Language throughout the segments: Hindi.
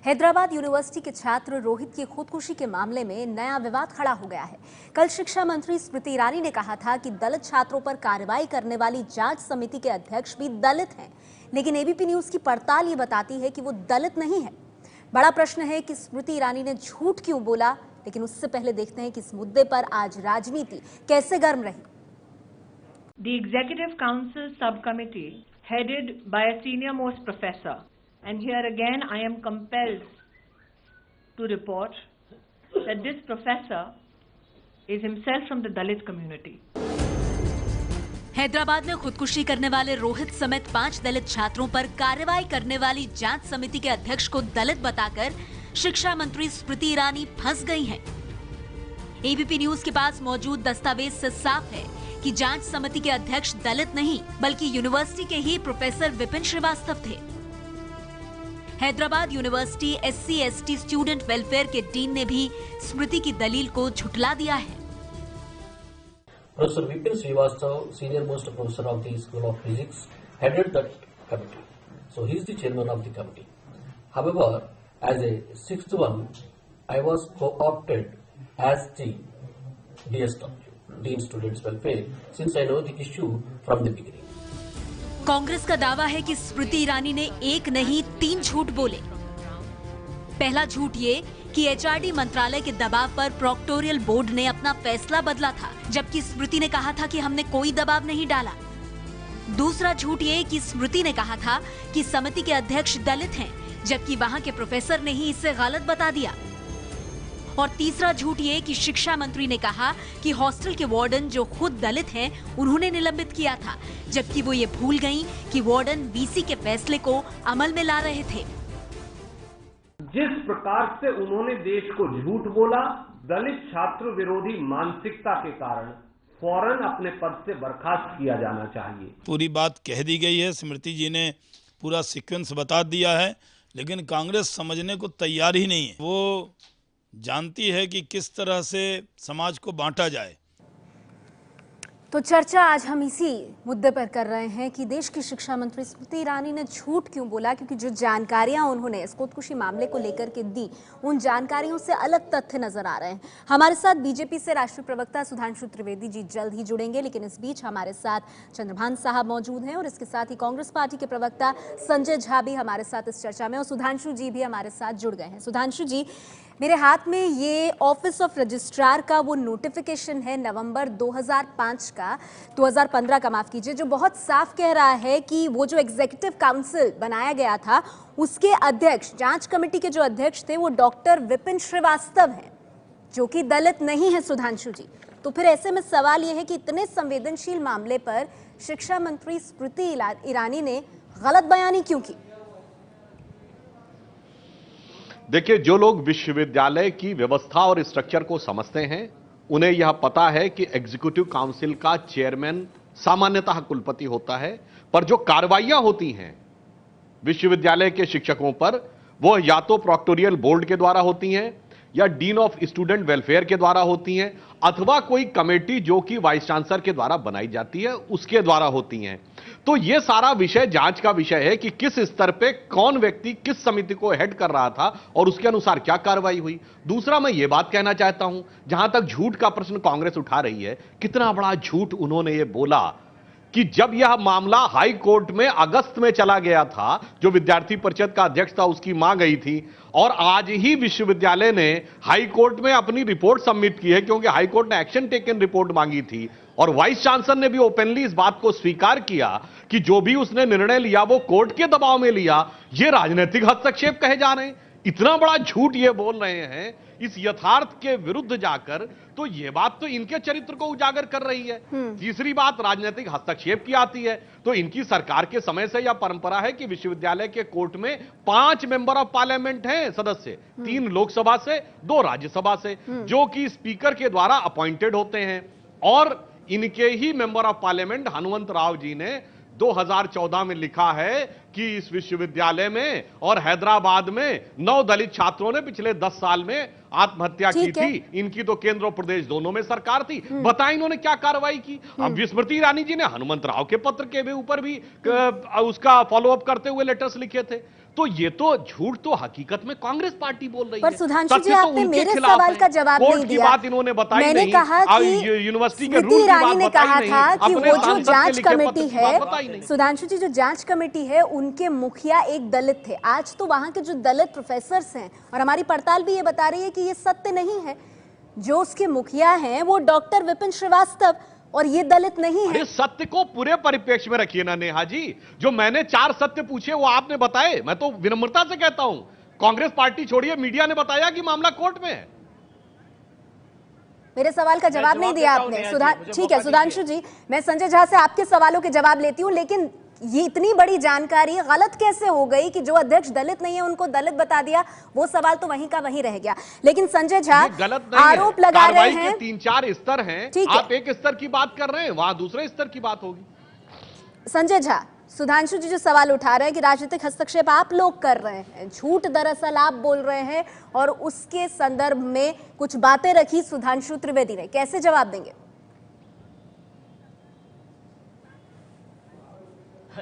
हैदराबाद यूनिवर्सिटी के छात्र रोहित की खुदकुशी के मामले में नया विवाद खड़ा हो गया है। कल शिक्षा मंत्री स्मृति ईरानी ने कहा था कि दलित छात्रों पर कार्रवाई करने वाली जांच समिति के अध्यक्ष भी दलित हैं, लेकिन एबीपी न्यूज की पड़ताल ये बताती है कि वो दलित नहीं है। बड़ा प्रश्न है कि स्मृति ईरानी ने झूठ क्यों बोला, लेकिन उससे पहले देखते हैं कि इस मुद्दे पर आज राजनीति कैसे गर्म रही। The Executive Council Subcommittee, headed by a senior-most professor, and here again I am compelled to report that this professor is himself from the Dalit community. Hyderabad में खुदकुशी करने वाले रोहित समेत 5 दलित छात्रों पर कार्रवाई करने वाली जांच समिति के अध्यक्ष को दलित बताकर शिक्षा मंत्री स्मृति ईरानी फंस गई हैं। एबीपी न्यूज के पास मौजूद दस्तावेज से साफ है कि जांच समिति के अध्यक्ष दलित नहीं बल्कि यूनिवर्सिटी के ही प्रोफेसर विपिन श्रीवास्तव थे। Hyderabad university SC/ST student welfare के डीन ने भी स्मृति की दलील को झुठला दिया है। Professor Vipin Srivastava, senior most professor of the School of Physics, headed that committee. So he is the chairman of the committee. However, as a sixth one, I was co-opted as the DSW, Dean Students Welfare, since I know the issue from the beginning. Congress का दावा है कि स्मृति ईरानी ने एक नहीं 3 झूठ बोले। पहला झूठ ये कि HRD मंत्रालय के दबाव पर प्रोक्टोरियल बोर्ड ने अपना फैसला बदला था, जबकि स्मृति ने कहा था कि हमने कोई दबाव नहीं डाला। दूसरा झूठ ये कि स्मृति ने कहा था कि समिति के अध्यक्ष दलित हैं, जबकि वहां के प्रोफेसर ने ही इसे गलत बता दिया। और तीसरा झूठ ये कि शिक्षा मंत्री ने कहा कि हॉस्टल के वार्डन जो खुद दलित हैं, उन्होंने निलंबित किया था, जबकि वो ये भूल गईं कि वार्डन VC के फैसले को अमल में ला रहे थे। जिस प्रकार से उन्होंने देश को झूठ बोला, दलित छात्र विरोधी मानसिकता के कारण फौरन अपने पद से बर्खास्त किया जाना चाहिए। पूरी बात कह दी गई है, स्मृति जी ने पूरा सीक्वेंस बता दिया है, लेकिन कांग्रेस समझने को तैयार ही नहीं है। वो जानती है कि किस तरह से समाज को बांटा जाए। तो चर्चा आज हम इसी मुद्दे पर कर रहे हैं कि देश की शिक्षा मंत्री स्मृति ईरानी ने झूठ क्यों बोला, क्योंकि जो जानकारियां उन्होंने इस खुदकुशी मामले को लेकर के दी, उन जानकारियों से अलग तथ्य नजर आ रहे हैं। हमारे साथ बीजेपी से राष्ट्रीय प्रवक्ता सुधांशु त्रिवेदी जी जल्द ही जुड़ेंगे, लेकिन इस बीच हमारे साथ चंद्रभान साहब मौजूद हैं और इसके साथ ही कांग्रेस पार्टी के प्रवक्ता संजय झा भी हमारे साथ इस चर्चा में, और सुधांशु जी भी हमारे साथ जुड़ गए हैं। सुधांशु जी, मेरे हाथ में ये ऑफिस ऑफ रजिस्ट्रार का वो नोटिफिकेशन है नवंबर 2015 का माफ कीजिए, जो बहुत साफ कह रहा है कि वो जो एग्जीक्यूटिव काउंसिल बनाया गया था, उसके अध्यक्ष, जांच कमेटी के जो अध्यक्ष थे, वो डॉक्टर विपिन श्रीवास्तव हैं, जो कि दलित नहीं है। सुधांशु जी, तो फिर ऐसे में सवाल ये है कि इतने संवेदनशील मामले पर शिक्षा मंत्री स्मृति ईरानी ने गलत बयानी क्यों की? देखिए, जो लोग विश्वविद्यालय की व्यवस्था और स्ट्रक्चर को समझते हैं, उन्हें यह पता है कि एग्जीक्यूटिव काउंसिल का चेयरमैन सामान्यतः कुलपति होता है, पर जो कार्रवाइयां होती हैं विश्वविद्यालय के शिक्षकों पर, वो या तो प्रोक्टोरियल बोर्ड के द्वारा होती हैं, या डीन ऑफ स्टूडेंट वेलफेयर के द्वारा होती हैं, अथवा कोई कमेटी जो कि वाइस चांसलर के द्वारा बनाई जाती है, उसके द्वारा होती हैं। तो यह सारा विषय जांच का विषय है कि किस स्तर पे कौन व्यक्ति किस समिति को हेड कर रहा था और उसके अनुसार क्या कार्रवाई हुई। दूसरा, मैं यह बात कहना चाहता हूं, जहां तक झूठ का प्रश्न कांग्रेस उठा रही है, कितना बड़ा झूठ उन्होंने ये बोला कि जब यह मामला हाई कोर्ट में अगस्त में चला गया था, जो विद्यार्थी परिषद का अध्यक्ष था उसकी मां गई थी, और आज ही विश्वविद्यालय ने हाई कोर्ट में अपनी रिपोर्ट सबमिट की है, क्योंकि हाई कोर्ट ने एक्शन टेकन रिपोर्ट मांगी थी, और वाइस चांसलर ने भी ओपनली इस बात को स्वीकार किया कि जो भी उसने निर्णय लिया वो कोर्ट के दबाव में लिया। ये राजनीतिक हस्तक्षेप कहे जा रहे हैं। इतना बड़ा झूठ ये बोल रहे हैं इस यथार्थ के विरुद्ध जाकर, तो ये बात तो इनके चरित्र को उजागर कर रही है। तीसरी बात राजनीतिक हस्तक्षेप की आती है, तो इनकी सरकार के समय से यह परंपरा है कि विश्वविद्यालय के कोर्ट में 5 मेंबर ऑफ पार्लियामेंट हैं सदस्य, 3 लोकसभा से, 2 राज्यसभा से, जो कि स्पीकर के द्वारा अपॉइंटेड होते हैं। और इनके ही member of parliament Hanumanth Rao ji ने 2014 में लिखा है कि इस विश्वविद्यालय में और हैदराबाद में 9 दलित छात्रों ने पिछले 10 साल में आत्महत्या की थी। इनकी तो केंद्र और प्रदेश दोनों में सरकार थी। बताएं इन्होंने क्या कार्रवाई की। अब स्मृति ईरानी जी ने हनुमंत राव के पत्र के भी ऊपर भी उसका फॉलोअप करते हुए लेटर्स लिखे थे। तो ये तो झूठ तो हकीकत में कांग्रेस पार्टी बोल रही है। पर सुधांशु जी, आपने मेरे सवाल का जवाब नहीं दिया। बात इन्होंने बताई मैंने नहीं। कहा कि यूनिवर्सिटी के स्मृति रूल ईरानी ने कहा था कि वो जो जांच कमेटी है, है सुधांशु जी, जो जांच कमेटी है उनके मुखिया एक दलित थे। आज तो वहां के जो दलित प्रोफेसर्स हैं, और हमारी पड़ताल भी ये बता रही है कि ये सत्य नहीं है, जो उसके मुखिया हैं वो डॉक्टर विपिन श्रीवास्तव, और ये दलित नहीं है। सत्य को पूरे परिप्रेक्ष्य में रखिए ना नेहा जी। जो मैंने 4 सत्य पूछे वो आपने बताए। मैं तो विनम्रता से कहता हूं, कांग्रेस पार्टी छोड़िए, मीडिया ने बताया कि मामला कोर्ट में है। मेरे सवाल का जवाब नहीं दिया आपने। ठीक है सुधांशु जी, मैं संजय झा से आपके सवालों के जवाब लेती हूं, लेकिन ये इतनी बड़ी जानकारी गलत कैसे हो गई कि जो अध्यक्ष दलित नहीं है उनको दलित बता दिया? वो सवाल तो वहीं का वहीं रह गया। लेकिन संजय झा आरोप लगा रहे हैं 3-4 स्तर हैं, आप एक स्तर की बात कर रहे हैं, वहां दूसरे स्तर की बात होगी। संजय झा, सुधांशु जी जो सवाल उठा रहे हैं कि राजनीतिक हस्तक्षेप आप लोग कर रहे हैं, झूठ दरअसल आप बोल रहे हैं, और उसके संदर्भ में कुछ बातें रखी सुधांशु त्रिवेदी ने, कैसे जवाब देंगे?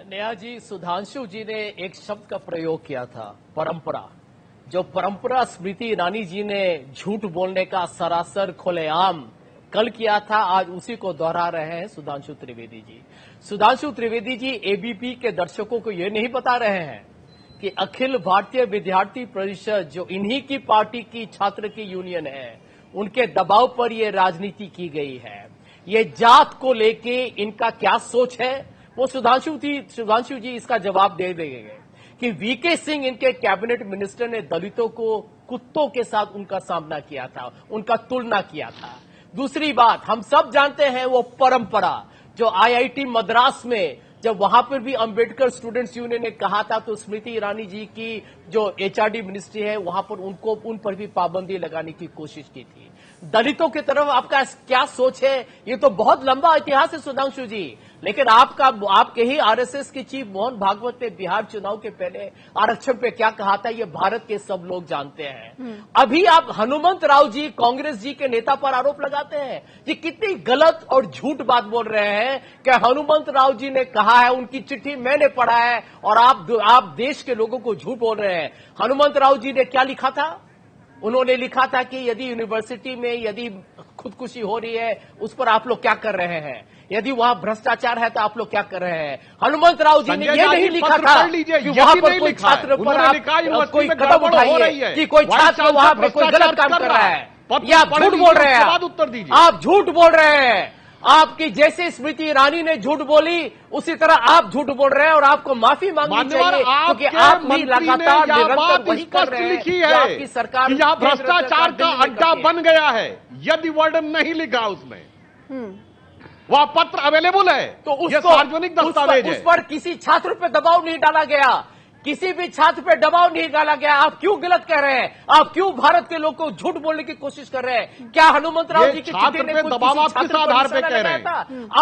नेहा जी, सुधांशु जी ने एक शब्द का प्रयोग किया था, परंपरा। जो परंपरा स्मृति ईरानी जी ने झूठ बोलने का सरासर खुलेआम कल किया था, आज उसी को दोहरा रहे हैं सुधांशु त्रिवेदी जी। सुधांशु त्रिवेदी जी एबीपी के दर्शकों को यह नहीं बता रहे हैं कि अखिल भारतीय विद्यार्थी परिषद, जो इन्हीं की पार्टी की छात्र की यूनियन है, उनके दबाव पर यह राजनीति की गई है। ये जात को लेके इनका क्या सोच है, वो सुधांशु जी इसका जवाब दे देंगे कि वीके सिंह, इनके कैबिनेट मिनिस्टर, ने दलितों को कुत्तों के साथ उनका सामना किया था, उनका तुलना किया था। दूसरी बात, हम सब जानते हैं वो परंपरा जो आईआईटी मद्रास में, जब वहां पर भी अंबेडकर स्टूडेंट्स यूनियन ने कहा था, तो स्मृति ईरानी जी की जो एचआरडी मिनिस्ट्री है वहां पर उन पर भी पाबंदी लगाने की कोशिश की थी। दलितों की तरफ आपका क्या सोच है, ये तो बहुत लंबा इतिहास है सुधांशु जी। लेकिन आपके ही आरएसएस के चीफ मोहन भागवत ने बिहार चुनाव के पहले आरक्षण पे क्या कहा था, ये भारत के सब लोग जानते हैं। अभी आप हनुमंत राव जी, कांग्रेस जी के नेता पर आरोप लगाते हैं। ये कितनी गलत और झूठ बात बोल रहे हैं कि हनुमंत राव जी ने कहा है, उनकी चिट्ठी मैंने पढ़ा है, और आप देश के लोगों को झूठ बोल रहे हैं। हनुमंत राव जी ने क्या लिखा था? उन्होंने लिखा था कि यदि यूनिवर्सिटी में यदि खुदकुशी हो रही है, उस पर आप लोग क्या कर रहे हैं, यदि वहां भ्रष्टाचार है तो आप लोग क्या कर रहे हैं। हनुमंत राव जी ने यह नहीं लिखा था कि वहां पर कोई छात्र पर आप कोई कदम उठाइए कि कोई छात्र वहां पर कोई गलत काम कर रहा है। ये आप झूठ बोल रहे हैं, उत्तर दीजिए। आप झूठ बोल रहे हैं। आपकी जैसे स्मृति ईरानी ने झूठ बोली, उसी तरह आप झूठ बोल रहे हैं, और आपको माफी मांगनी चाहिए, क्योंकि आप भी लगातार निरंतर वही कर रहे हैं लिखी है आपकी सरकार कि यह भ्रष्टाचार का अड्डा बन गया है। यदि वर्णन नहीं लिखा उसमें, वह पत्र अवेलेबल है, तो यह सार्वजनिक दस्तावेज है। उस पर किसी छात्र पर दबाव नहीं डाला गया, किसी भी छात्र पे दबाव नहीं डाला गया। आप क्यों गलत कह रहे हैं? आप क्यों भारत के लोग को झूठ बोलने की कोशिश कर रहे हैं? क्या हनुमंत राव जी की छात्र पे दबाव आप किस आधार पे कह रहे हैं?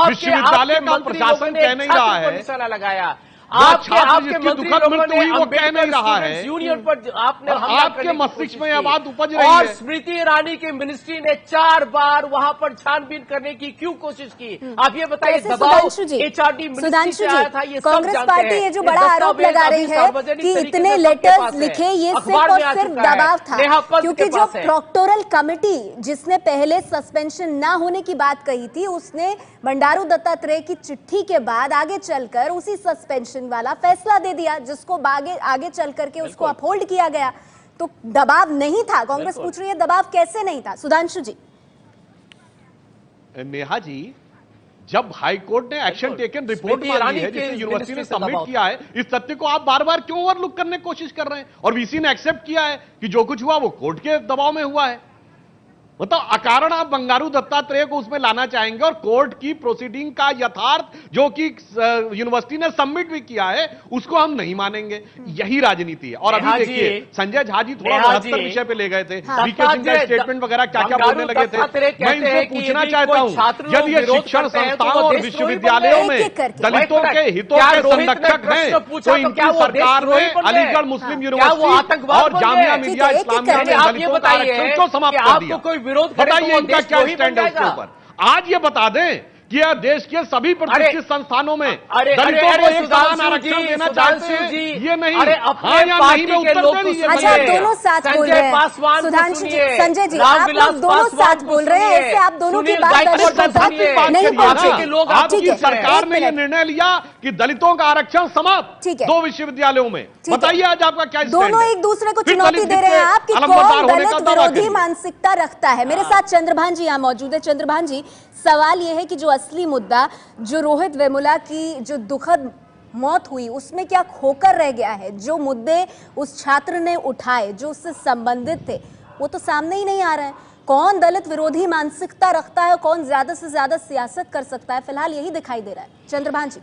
विश्वविद्यालय का प्रशासन कह नहीं रहा है, निशाना लगाया। आपके मंत्री लोगों ने वो कह नहीं रहा है, यूनियन पर आपने आपके मस्तिष्क में यह बात उपज रही है। और स्मृति ईरानी की मिनिस्ट्री ने 4 बार वहां पर छानबीन करने की क्यों कोशिश की? आप ये बताइए। दबाव एचआरडी मिनिस्ट्री से आया था, ये कांग्रेस पार्टी ये जो बड़ा आरोप लगा रही है कि इतने लेटर्स लिखे, ये सिर्फ और सिर्फ दबाव था, क्योंकि जो प्रोक्टोरल कमेटी जिसने पहले सस्पेंशन ना होने की बात कही थी, उसने बंडारू दत्तात्रेय की चिट्ठी के बाद आगे चलकर उसी सस्पेंशन वाला फैसला दे दिया, जिसको आगे चल करके उसको अपहोल्ड किया गया। तो दबाव नहीं था। कांग्रेस पूछ रही है दबाव कैसे नहीं था? सुधांशु जी। नेहा जी, जब हाईकोर्ट ने एक्शन टेकन रिपोर्ट मांगी है, जिसे यूनिवर्सिटी ने सबमिट किया है, इस तथ्य को आप बार बार क्यों ओवरलुक करने की कोशिश कर रहे हैं? और वीसी ने एक्सेप्ट किया है कि जो कुछ हुआ वो कोर्ट के दबाव में हुआ है। मतलब अकारण आप बंगारू दत्तात्रेय को उसमें लाना चाहेंगे और कोर्ट की प्रोसीडिंग का यथार्थ जो कि यूनिवर्सिटी ने सबमिट भी किया है उसको हम नहीं मानेंगे। यही राजनीति है। और अभी देखिए संजय झा जी थोड़ा 72 विषय पे ले गए थे, वीके सिंह का स्टेटमेंट वगैरह क्या क्या बोलने लगे थे। मैं इनसे पूछना चाहता हूं, यदि ये शिक्षण संस्थानों और विश्वविद्यालयों में दलितों के हितों के संरक्षक हैं तो इनकी सरकार ने अलीगढ़ मुस्लिम यूनिवर्सिटी और जामिया मिलिया इस्लामिया में दलितों का आरक्षण क्यों समाप्त कर दिया? बताइए इनका क्या स्टैंड है उसके ऊपर। आज ये बता दें कि यह देश के सभी प्रतिष्ठित संस्थानों में दलितों को एक समान आरक्षण देना चाहते हैं। ये नहीं, हाँ या नहीं में उत्तर दे दीजिए। अच्छा, आप दोनों साथ बोल रहे हैं सुधांशु जी, संजय जी, आप लोग दोनों साथ बोल रहे हैं, ऐसे आप दोनों की बात नहीं पहुंचे। आपकी सरकार ने यह निर्णय लिया कि दलितों का आरक्षण समाप्त 2 विश्वविद्यालयों में। बताइए आज आपका क्या स्टैंड है? दोनों एक दूसरे को चुनौती दे रहे हैं आप कि कौन दलित विरोधी मानसिकता रखता है। मेरे साथ चंद्रभान जी यहाँ मौजूद है। चंद्रभान जी, सवाल यह है कि जो असली मुद्दा, जो रोहित वेमुला की जो दुखद मौत हुई, उसमें क्या खोकर रह गया है? जो मुद्दे उस छात्र ने उठाए जो उससे संबंधित थे वो तो सामने ही नहीं आ रहे हैं। कौन दलित विरोधी मानसिकता रखता है, कौन ज्यादा से ज्यादा सियासत कर सकता है, फिलहाल यही दिखाई दे रहा है। चंद्रभान जी,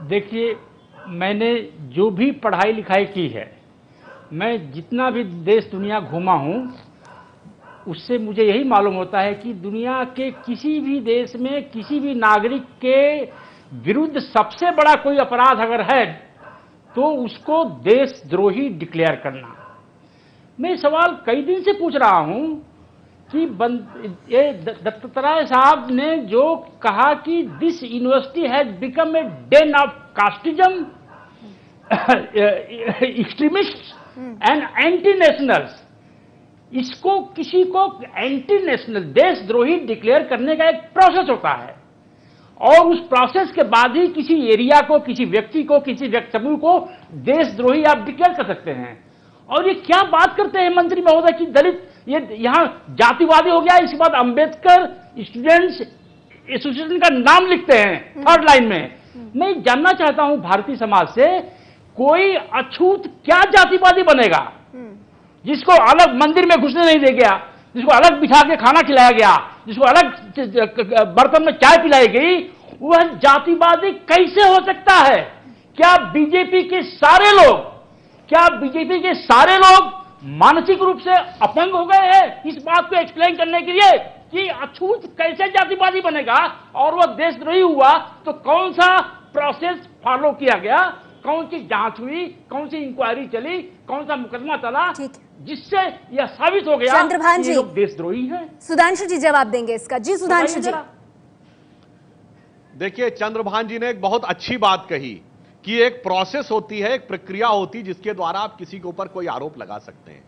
देखिए, मैंने जो भी पढ़ाई लिखाई की है, मैं जितना भी देश दुनिया घूमा हूं, उससे मुझे यही मालूम होता है कि दुनिया के किसी भी देश में किसी भी नागरिक के विरुद्ध सबसे बड़ा कोई अपराध अगर है तो उसको देशद्रोही डिक्लेयर करना। मैं सवाल कई दिन से पूछ रहा हूं कि ये दत्तात्रेय साहब ने जो कहा कि this university has become a Dane of casteism, extremist and anti nationals, इसको किसी को एंटी नेशनल देशद्रोही डिक्लेयर करने का एक प्रोसेस होता है और उस प्रोसेस के बाद ही किसी एरिया को, किसी व्यक्ति को, किसी व्यक्ति समूह को देशद्रोही आप डिक्लेयर कर सकते हैं। और ये क्या बात करते हैं मंत्री महोदय कि दलित ये यहां जातिवादी हो गया। इसके बाद अंबेडकर स्टूडेंट्स एसोसिएशन का नाम लिखते हैं 3rd लाइन में। मैं जानना चाहता हूं भारतीय समाज से, कोई अछूत क्या जातिवादी बनेगा जिसको अलग मंदिर में घुसने नहीं दे गया, जिसको अलग बिठा के खाना खिलाया गया, जिसको अलग बर्तन में चाय पिलाई गई, वह जातिवादी कैसे हो सकता है? क्या बीजेपी के सारे लोग मानसिक रूप से अपंग हो गए हैं इस बात को एक्सप्लेन करने के लिए कि अछूत कैसे जातिवादी बनेगा? और वह देशद्रोही हुआ तो कौन सा प्रोसेस फॉलो किया गया, कौन सी जांच हुई, कौन सी इंक्वायरी चली, कौन सा मुकदमा चला, जिससे यह साबित हो गया चंद्रभान जी, लोग देशद्रोही हैं। सुधांशु जी जवाब देंगे इसका। जी सुधांशु जी, देखिए चंद्रभान जी ने एक बहुत अच्छी बात कही कि एक प्रोसेस होती है, एक प्रक्रिया होती है जिसके द्वारा आप किसी के ऊपर कोई आरोप लगा सकते हैं।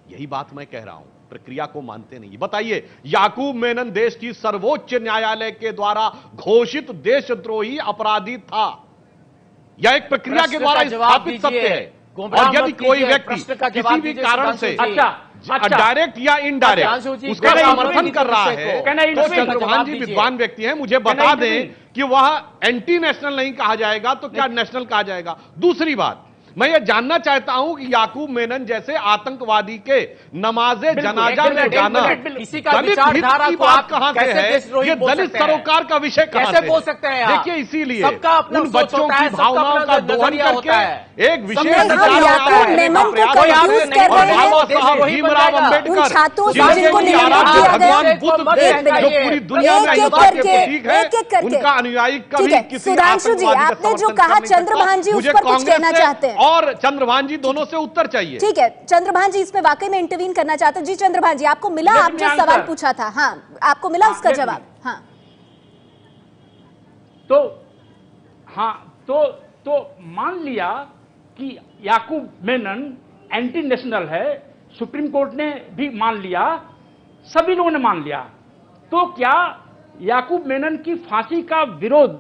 यही बात मैं कह रहा हूं, प्रक्रिया को मानते नहीं। बताइए, याकूब मेनन देश की सर्वोच्च न्यायालय के द्वारा घोषित देशद्रोही अपराधी था। यह एक प्रक्रिया के द्वारा स्थापित सत्य है। और यदि कोई व्यक्ति किसी भी कारण से डायरेक्ट या इनडायरेक्ट उसका समर्थन कर रहा है तो चंद्रभान जी विद्वान व्यक्ति हैं, मुझे बता दें कि वह एंटी नेशनल नहीं कहा जाएगा तो क्या नेशनल कहा जाएगा? दूसरी बात, मैं ये जानना चाहता हूं कि याकूब मेनन जैसे आतंकवादी के नमाजे जनाजा में जाना दलित हित की बात कहां से है? ये दलित सरोकार का विषय कहां से बोल सकते हैं? देखिए, इसीलिए उन बच्चों की भावनाओं का दोहन करके एक विशेष भीमराव अम्बेडकर भगवान बुद्ध जो पूरी दुनिया में अहिंसा के प्रतीक है, उनका अनुयायी कभी किसी आतंकवादी आपने जो कहा चंद्रभान जी उस पर कुछ कहना चाहते हैं और चंद्रभान जी दोनों से उत्तर चाहिए। ठीक है, चंद्रभान जी इसमें वाकई में इंटरवीन करना चाहते हैं। जी चंद्रभान जी, आपको मिला, आप जो सवाल पूछा था, हाँ आपको मिला उसका जवाब? हाँ तो मान लिया कि याकूब मेनन एंटी नेशनल है, सुप्रीम कोर्ट ने भी मान लिया, सभी लोगों ने मान लिया, तो क्या याकूब मेनन की फांसी का विरोध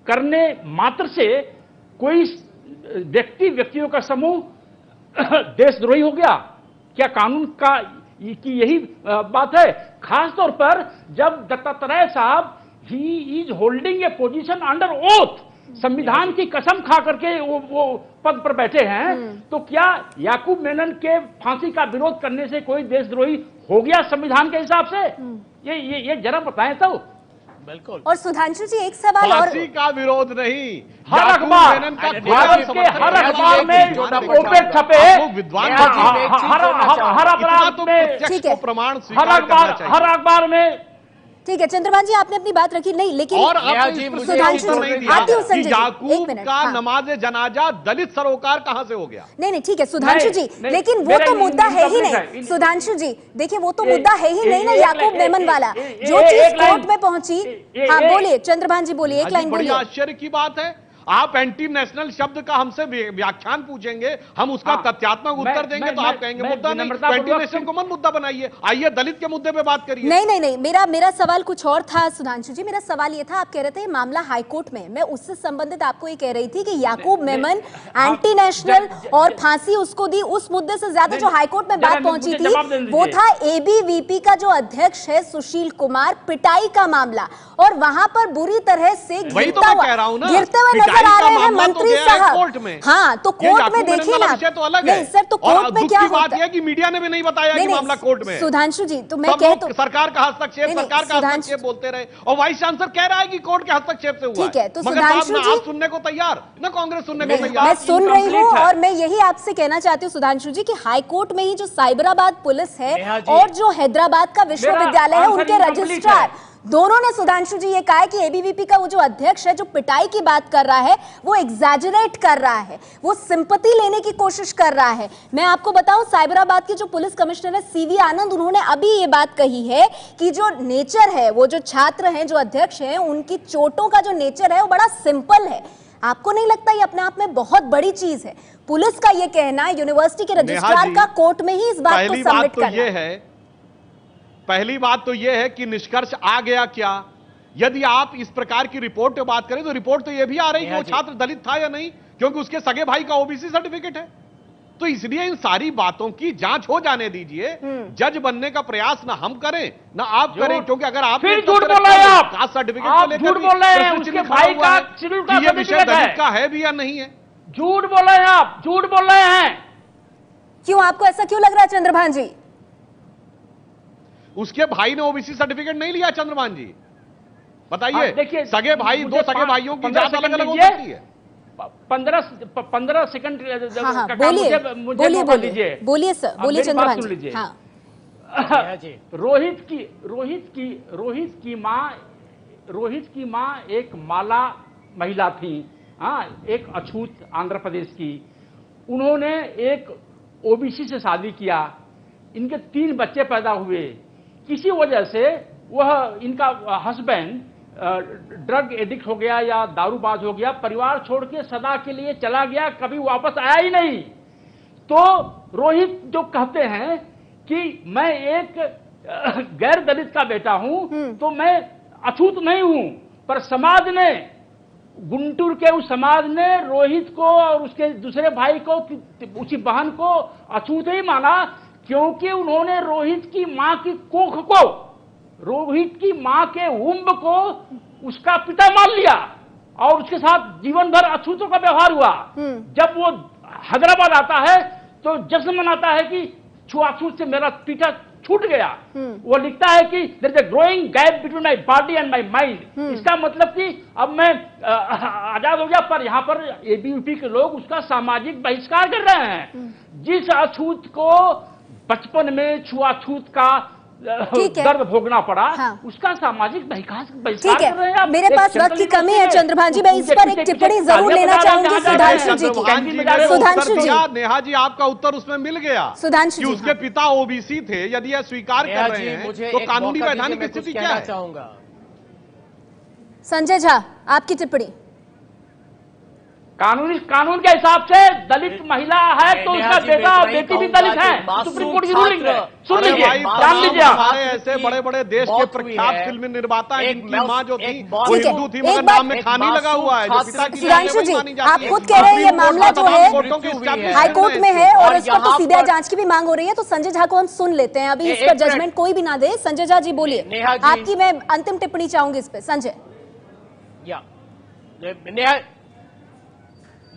करने मात्र से कोई व्यक्तियों का समूह देशद्रोही हो गया? क्या कानून का की यही बात है? खास तौर पर जब दत्तात्रेय साहब he is holding A position under oath संविधान की कसम खा करके वो पद पर बैठे हैं, तो क्या याकूब मेनन के फांसी का विरोध करने से कोई देशद्रोही हो गया संविधान के हिसाब से? ये जरा बताएं तो। बिल्कुल। और सुधांशु जी एक सवाल और, फांसी का विरोध नहीं, हर अखबार में ओपेक छपे, विद्वान हर अखबार में, ठीक है, प्रमाण हर अखबार में। ठीक है चंद्रभान जी, आपने अपनी बात रखी, नहीं लेकिन और सुधांशु जी आती हूँ संजय जी, एक मिनट का नमाज जनाजा दलित सरोकार कहां से हो गया? नहीं ठीक है सुधांशु जी, लेकिन वो तो मुद्दा है ही नहीं। सुधांशु जी देखिए, वो तो मुद्दा है ही नहीं ना याकूब मेमन वाला, जो चीज कोर्ट में पहुंची। हाँ बोलिए चंद्रभान जी, बोलिए, एक लाइन बोलिए। आश्चर्य की बात है, आप एंटी नेशनल शब्द का हमसे व्याख्यान पूछेंगे, हम उसका तथ्यात्मक उत्तर देंगे तो आप कहेंगे मुद्दा नहीं, एंटी नेशनल को मत मुद्दा बनाइए, आइए दलित के मुद्दे पे बात करिए। नहीं, मेरा सवाल कुछ और था सुधांशु जी। मेरा सवाल ये था, आप कह रहे थे मामला हाईकोर्ट में, मैं उससे संबंधित आपको ये कह रही थी कि याकूब मेमन एंटी नेशनल और फांसी उसको दी, उस मुद्दे से ज्यादा जो हाईकोर्ट में बात पहुंची थी वो था एबीवीपी का जो अध्यक्ष है सुशील कुमार, पिटाई का मामला, और वहां पर बुरी तरह से गिरते हुए नजर आ रहे हैं मंत्री साहब। हाँ तो कोर्ट में देखिए ना, तो अलग है। नहीं सर, तो कोर्ट में क्या बात यह कि मीडिया ने भी नहीं बताया कि मामला कोर्ट में। सुधांशु जी तो मैं कह तो सरकार का हस्तक्षेप, सरकार का हस्तक्षेप बोलते रहे, और वाइस चांसलर कह रहा है कि कोर्ट के हस्तक्षेप से हुआ। ठीक है, तो सुधांशु जी आप सुनने को तैयार, ना कांग्रेस सुनने को तैयार। मैं सुन रही हूँ और मैं यही आपसे कहना चाहती हूँ सुधांशु जी कि हाईकोर्ट में ही जो साइबराबाद पुलिस है और जो हैदराबाद का विश्वविद्यालय है, उनके रजिस्ट्रार दोनों ने सुधांशु जी ये कहा है कि एबीवीपी का वो जो अध्यक्ष है जो पिटाई की बात कर रहा है वो एग्जैजरेट कर रहा है, वो सिंपैथी लेने की कोशिश कर रहा है। मैं आपको बताऊं, साइबराबाद के जो पुलिस कमिश्नर है सीवी आनंद, उन्होंने अभी ये बात कही है कि जो नेचर है, वो जो छात्र हैं, जो अध्यक्ष हैं, उनकी चोटों का जो नेचर है वो बड़ा सिंपल है। आपको नहीं लगता ये अपने आप में बहुत बड़ी चीज है? पुलिस का ये कहना, यूनिवर्सिटी के रजिस्ट्रार का कोर्ट में ही इस बात को सबमिट करना है। पहली बात तो यह है कि निष्कर्ष आ गया क्या? यदि आप इस प्रकार की रिपोर्ट पे बात करें तो रिपोर्ट तो यह भी आ रही है कि वो छात्र दलित था या नहीं, क्योंकि उसके सगे भाई का ओबीसी सर्टिफिकेट है। तो इसलिए इन सारी बातों की जांच हो जाने दीजिए। जज बनने का प्रयास ना हम करें ना आप करें, क्योंकि अगर आप फिर झूठ बोल रहे हैं, आप कास्ट सर्टिफिकेट को लेकर झूठ बोल रहे हैं, उसके भाई का ये विषय दलित का है भी या नहीं है। झूठ बोल रहे हैं, आप झूठ बोल रहे हैं। क्यों, आपको ऐसा क्यों लग रहा है चंद्रभान जी? उसके भाई ने ओबीसी सर्टिफिकेट नहीं लिया चंद्रभान जी, बताइए। देखिए, सगे भाई, दो सगे भाइयों की जात अलग अलग हो सकती है। 15 सेकंड बोलिए सर, बोलिए चंद्रभान जी। हाँ। रोहित की माँ एक माला महिला थी, हाँ, एक अछूत आंध्र प्रदेश की। उन्होंने एक ओबीसी से शादी किया, इनके 3 बच्चे पैदा हुए। किसी वजह से वह इनका हस्बैंड ड्रग एडिक्ट हो गया या दारूबाज हो गया, परिवार छोड़ के सदा के लिए चला गया, कभी वापस आया ही नहीं। तो रोहित जो कहते हैं कि मैं एक गैर दलित का बेटा हूं, तो मैं अछूत नहीं हूं, पर समाज ने, गुंटूर के उस समाज ने रोहित को और उसके दूसरे भाई को, उसकी बहन को अछूत ही माना, क्योंकि उन्होंने रोहित की मां की कोख को, रोहित की मां के उम्ब को उसका पिता मान लिया और उसके साथ जीवन भर अछूतों का व्यवहार हुआ। जब वो हैदराबाद आता है तो जश्न मनाता है कि छुआछूत से मेरा पिता छूट गया। वो लिखता है कि there is a growing gap between my body and my mind. इसका मतलब कि अब मैं आजाद हो गया, पर यहाँ पर एबीवीपी के लोग उसका सामाजिक बहिष्कार कर रहे हैं। जिस अछूत को बचपन में छुआछूत का दर्द भोगना पड़ा, हाँ। उसका सामाजिक बहिष्कार कर रहे हैं। मेरे पास वक्त की कमी है चंद्रभान जी, मैं इस पर एक टिप्पणी जरूर लेना चाहूंगी सुधांशु जी की। सुधांशु जी, नेहा जी, आपका उत्तर उसमें मिल गया। सुधांशु जी, उसके पिता ओबीसी थे, यदि यह स्वीकार कर रहे हैं तो कानूनी वैधानिक स्थिति क्या है? संजय झा, आपकी टिप्पणी। कानून के हिसाब से दलित महिला है तो उसका बेटा और बेटी भी दलित है, सुप्रीम कोर्ट की रूलिंग है। सुन लीजिए, जान लीजिए। हमारे ऐसे बड़े बड़े देश के प्रख्यात फिल्म निर्माता, इनकी माँ जो थी वो हिंदू थी, मगर नाम में खानी लगा हुआ है। सुधांशु जी, आप खुद कह रहे हैं ये मामला जो है हाईकोर्ट में है और इस पर तो सीबीआई जांच की भी मांग हो रही है। तो संजय झा को हम सुन लेते हैं, अभी इस पर जजमेंट कोई भी ना दे। संजय झा जी बोलिए, आपकी मैं अंतिम टिप्पणी चाहूंगी इस पर। संजय।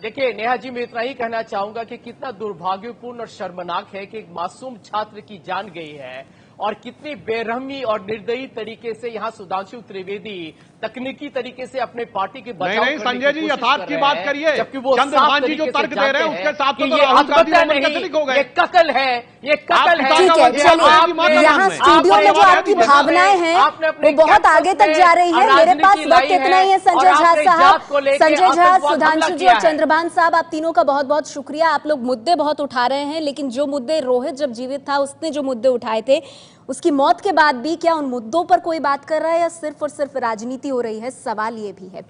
देखिए नेहा जी, मैं इतना ही कहना चाहूंगा कि कितना दुर्भाग्यपूर्ण और शर्मनाक है कि एक मासूम छात्र की जान गई है और कितनी बेरहमी और निर्दयी तरीके से यहां सुधांशु त्रिवेदी तकनीकी तरीके से अपने पार्टी के बचाव नहीं संजय जी, यथार्थ की बात करिए। जबकि वो चंद्रभान जी जो तर्क दे रहे हैं उसके साथ तो राहुल गांधी नहीं, हो गए। ये कत्ल है, ये कत्ल है। ठीक है, चलिए यहाँ स्टूडियो में जो आपकी भावनाएं हैं वो बहुत आगे तक जा रही है। मेरे पास वक्त इतना ही है। संजय झा साहब, संजय झा, सुधांशु जी और चंद्रभान साहब, आप तीनों का बहुत बहुत शुक्रिया। आप लोग मुद्दे बहुत उठा रहे हैं, लेकिन जो मुद्दे रोहित जब जीवित था उसने जो मुद्दे उठाए थे, उसकी मौत के बाद भी क्या उन मुद्दों पर कोई बात कर रहा है या सिर्फ और सिर्फ राजनीति हो रही है, सवाल ये भी है।